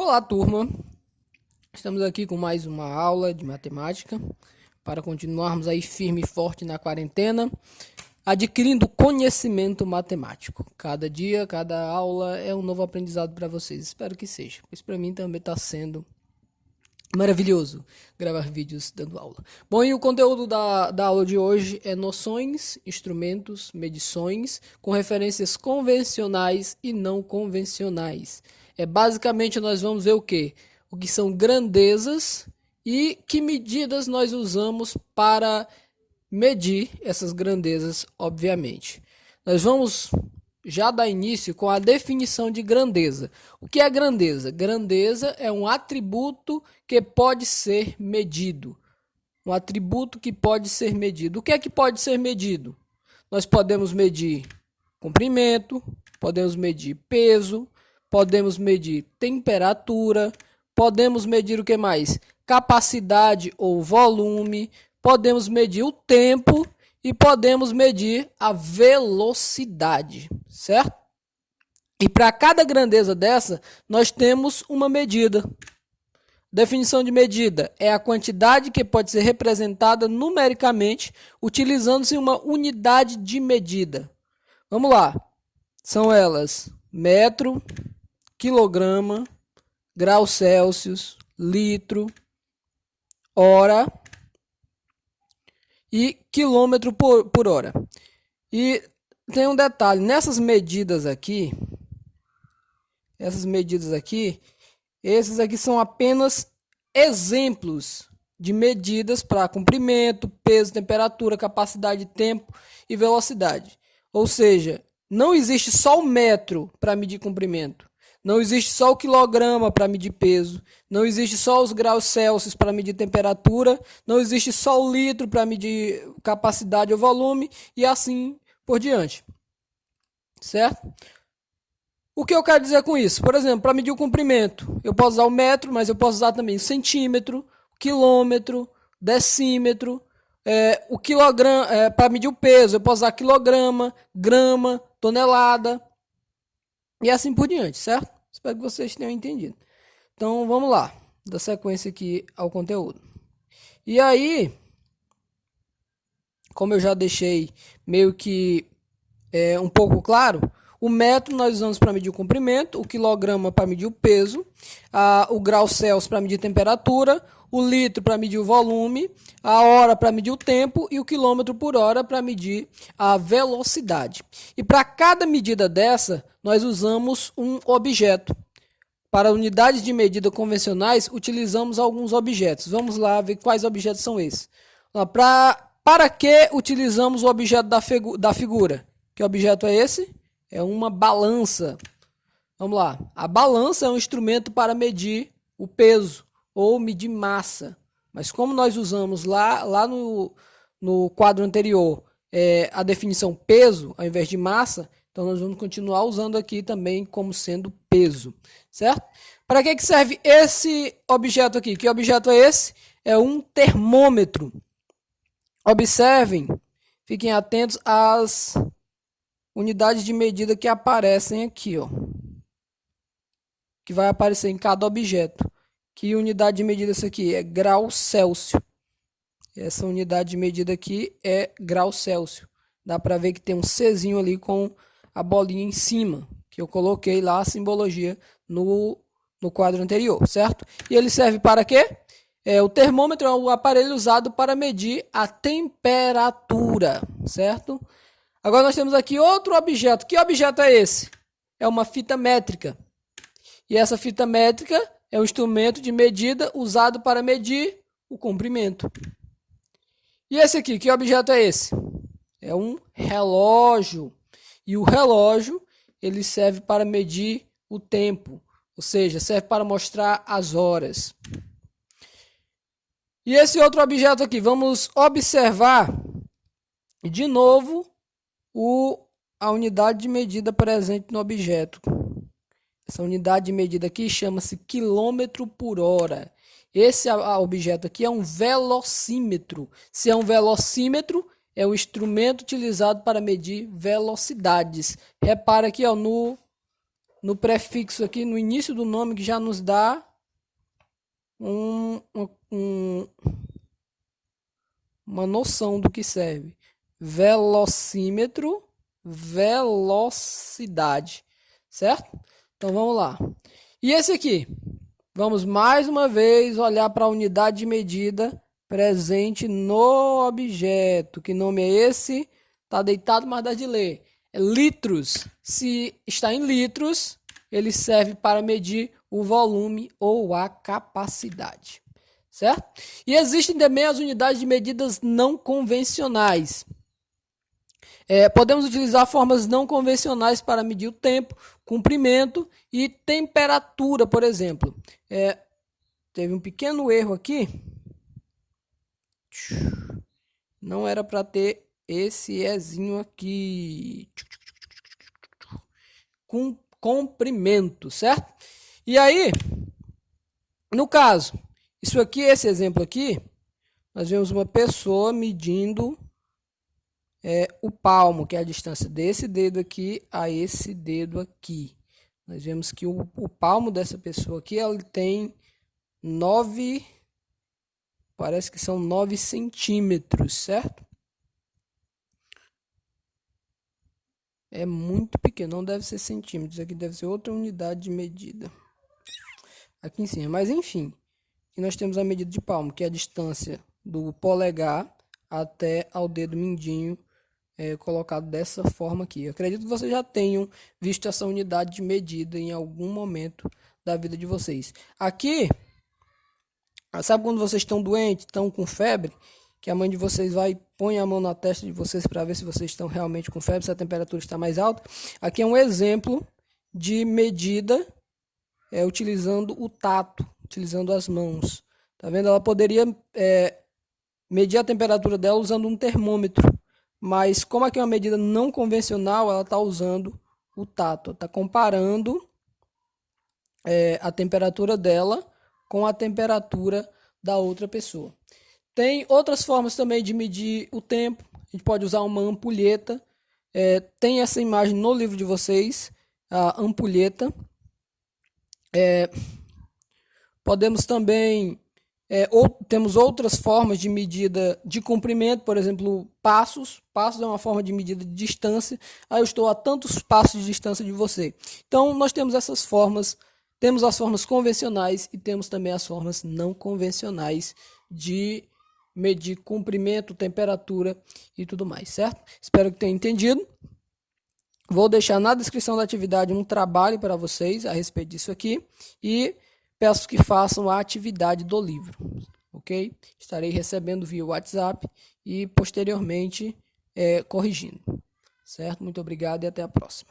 Olá, turma! Estamos aqui com mais uma aula de matemática para continuarmos aí firme e forte na quarentena, adquirindo conhecimento matemático. Cada dia, cada aula é um novo aprendizado para vocês. Espero que seja, pois para mim também está sendo maravilhoso gravar vídeos dando aula. Bom, e o conteúdo da aula de hoje é noções, instrumentos, medições, com referências convencionais e não convencionais. Basicamente nós vamos ver o que? O que são grandezas e que medidas nós usamos para medir essas grandezas, obviamente. Nós vamos já dar início com a definição de grandeza. O que é grandeza? Grandeza é um atributo que pode ser medido. Um atributo que pode ser medido. O que é que pode ser medido? Nós podemos medir comprimento, podemos medir peso, podemos medir temperatura, podemos medir o que mais? Capacidade ou volume, podemos medir o tempo e podemos medir a velocidade, certo? E para cada grandeza dessa, nós temos uma medida. Definição de medida é a quantidade que pode ser representada numericamente utilizando-se uma unidade de medida. Vamos lá. São elas metro, quilograma, grau Celsius, litro, hora e quilômetro por hora. E tem um detalhe, nessas medidas aqui, esses aqui são apenas exemplos de medidas para comprimento, peso, temperatura, capacidade de tempo e velocidade. Ou seja, não existe só o metro para medir comprimento, não existe só o quilograma para medir peso, não existe só os graus Celsius para medir temperatura, não existe só o litro para medir capacidade ou volume e assim por diante. Certo? O que eu quero dizer com isso? Por exemplo, para medir o comprimento, eu posso usar o metro, mas eu posso usar também o centímetro, o quilômetro, decímetro, o quilograma, para medir o peso, eu posso usar quilograma, grama, tonelada e assim por diante, certo? Espero que vocês tenham entendido. Então, vamos lá, dar sequência aqui ao conteúdo. E aí, como eu já deixei meio que um pouco claro, o metro nós usamos para medir o comprimento, o quilograma para medir o peso, o grau Celsius para medir a temperatura, o litro para medir o volume, a hora para medir o tempo e o quilômetro por hora para medir a velocidade. E para cada medida dessa, nós usamos um objeto. Para unidades de medida convencionais, utilizamos alguns objetos. Vamos lá ver quais objetos são esses. Para que utilizamos o objeto da figura? Que objeto é esse? É uma balança. Vamos lá. A balança é um instrumento para medir o peso ou medir massa. Mas como nós usamos lá no quadro anterior a definição peso ao invés de massa, então nós vamos continuar usando aqui também como sendo peso, certo? Para que serve esse objeto aqui? Que objeto é esse? É um termômetro. Observem, fiquem atentos às unidades de medida que aparecem aqui, ó. Que vai aparecer em cada objeto. Que unidade de medida é essa aqui? É grau Celsius. Essa unidade de medida aqui é grau Celsius. Dá para ver que tem um Czinho ali com a bolinha em cima, que eu coloquei lá a simbologia no quadro anterior, certo? E ele serve para quê? O termômetro é o aparelho usado para medir a temperatura, certo? Agora nós temos aqui outro objeto. Que objeto é esse? É uma fita métrica. E essa fita métrica é um instrumento de medida usado para medir o comprimento. E esse aqui, que objeto é esse? É um relógio. E o relógio, ele serve para medir o tempo. Ou seja, serve para mostrar as horas. E esse outro objeto aqui, vamos observar de novo a unidade de medida presente no objeto. Essa unidade de medida aqui chama-se quilômetro por hora. Esse objeto aqui é um velocímetro. Se é um velocímetro, é um instrumento utilizado para medir velocidades. Repara aqui, ó, no prefixo aqui, no início do nome, que já nos dá uma noção do que serve. Velocímetro, velocidade, certo? Então vamos lá. E esse aqui? Vamos mais uma vez olhar para a unidade de medida presente no objeto. Que nome é esse? Está deitado, mas dá de ler. É litros. Se está em litros, ele serve para medir o volume ou a capacidade. Certo? E existem também as unidades de medidas não convencionais. Podemos utilizar formas não convencionais para medir o tempo, comprimento e temperatura, por exemplo. Teve um pequeno erro aqui. Não era para ter esse Ezinho aqui. Com comprimento, certo? E aí, no caso, isso aqui, esse exemplo aqui, nós vemos uma pessoa medindo o palmo, que é a distância desse dedo aqui a esse dedo aqui. Nós vemos que o palmo dessa pessoa aqui, ele tem 9, parece que são 9 centímetros, certo? É muito pequeno, não deve ser centímetros, aqui deve ser outra unidade de medida. Aqui em cima, mas enfim, aqui nós temos a medida de palmo, que é a distância do polegar até ao dedo mindinho, colocado dessa forma aqui. Eu acredito que vocês já tenham visto essa unidade de medida em algum momento da vida de vocês. Aqui, sabe quando vocês estão doentes, estão com febre, que a mãe de vocês põe a mão na testa de vocês para ver se vocês estão realmente com febre, se a temperatura está mais alta? Aqui é um exemplo de medida utilizando o tato, utilizando as mãos. Tá vendo? Ela poderia medir a temperatura dela usando um termômetro, mas como aqui é uma medida não convencional, ela está usando o tato, está comparando a temperatura dela com a temperatura da outra pessoa. Tem outras formas também de medir o tempo. A gente pode usar uma ampulheta. Tem essa imagem no livro de vocês, a ampulheta. Podemos também... temos outras formas de medida de comprimento, por exemplo, passos. Passos é uma forma de medida de distância. Eu estou a tantos passos de distância de você. Então, nós temos essas formas. Temos as formas convencionais e temos também as formas não convencionais de medir comprimento, temperatura e tudo mais, certo? Espero que tenham entendido. Vou deixar na descrição da atividade um trabalho para vocês a respeito disso aqui e peço que façam a atividade do livro, ok? Estarei recebendo via WhatsApp e posteriormente corrigindo, certo? Muito obrigado e até a próxima.